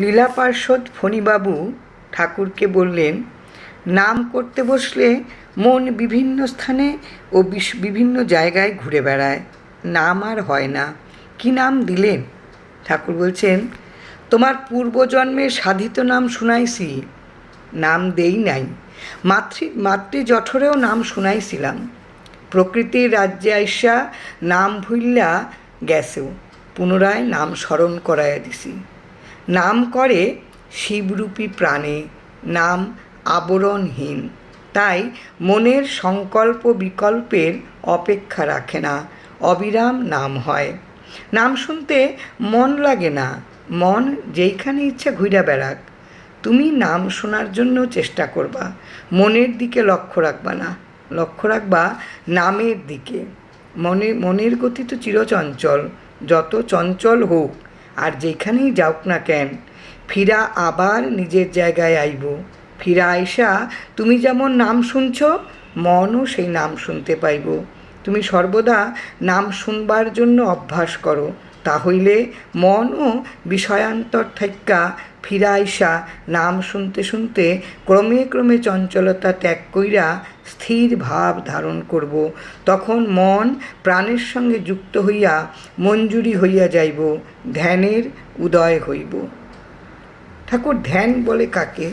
লীলা পার্ষদ ফণীবাবু ঠাকুরকে বললেন, নাম করতে বসলে মন বিভিন্ন স্থানে ও বিভিন্ন জায়গায় ঘুরে বেড়ায়, নাম আর হয় না। কি নাম দিলেন? ঠাকুর বলছেন, তোমার পূর্বজন্মের সাধিত নাম শুনাইছি, নাম দেই নাই। মাতৃ জঠরেও নাম শুনাইছিলাম। প্রকৃতির রাজ্যে আইসা নাম ভুইল্লা গেছেও, পুনরায় নাম স্মরণ করাইয়া দিছি। নাম করে শিবরূপী প্রাণে, নাম আবরণহীন, তাই মনের সংকল্প বিকল্পের অপেক্ষা রাখে না, অবিরাম নাম হয়। নাম শুনতে মন লাগে না, মন যেইখানে ইচ্ছা ঘুরে বেড়াক। তুমি নাম শোনার জন্য চেষ্টা করবা, মনের দিকে লক্ষ্য রাখবা না, লক্ষ্য রাখবা নামের দিকে। মনের গতি তো চিরচঞ্চল, যত চঞ্চল হোক আর যেখানেই যাওক না কেন, ফিরা আবার নিজের জায়গায় আইব। ফিরা আইসা তুমি যেমন নাম শুনছ, মনও সেই নাম শুনতে পাইব। তুমি সর্বদা নাম শুনবার জন্য অভ্যাস করো, তাহইলে মনও বিষয়ান্তর থাইক্কা ফিরা আইসা নাম শুনতে শুনতে ক্রমে ক্রমে চঞ্চলতা ত্যাগ কইরা স্থির ভাব ধারণ করব। তখন মন প্রাণের সঙ্গে যুক্ত হইয়া মঞ্জুরি হইয়া যাইব, ধ্যানের উদয় হইব। ঠাকুর ধ্যান বলে কাকে?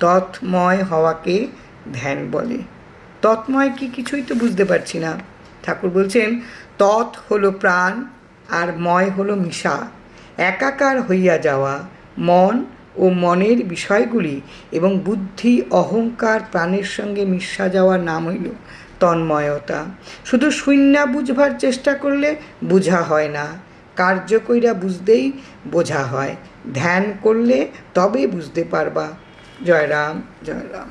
তৎময় হওয়াকে ধ্যান বলে। তৎময় কি কিছুই তো বুঝতে পারছি না। ঠাকুর বলছেন, তৎ হলো প্রাণ আর ময় হলো মিশা, একাকার হইয়া যাওয়া। মন ও মনের বিষয়গুলি এবং বুদ্ধি অহংকার প্রাণের সঙ্গে মিশা যাওয়ার নাম হইল তন্ময়তা। শুধু শূন্য বুঝবার চেষ্টা করলে বুঝা হয় না, কার্য কইরা বুঝতেই বোঝা হয়। ধ্যান করলে তবে বুঝতে পারবা। জয় রাম, জয় রাম।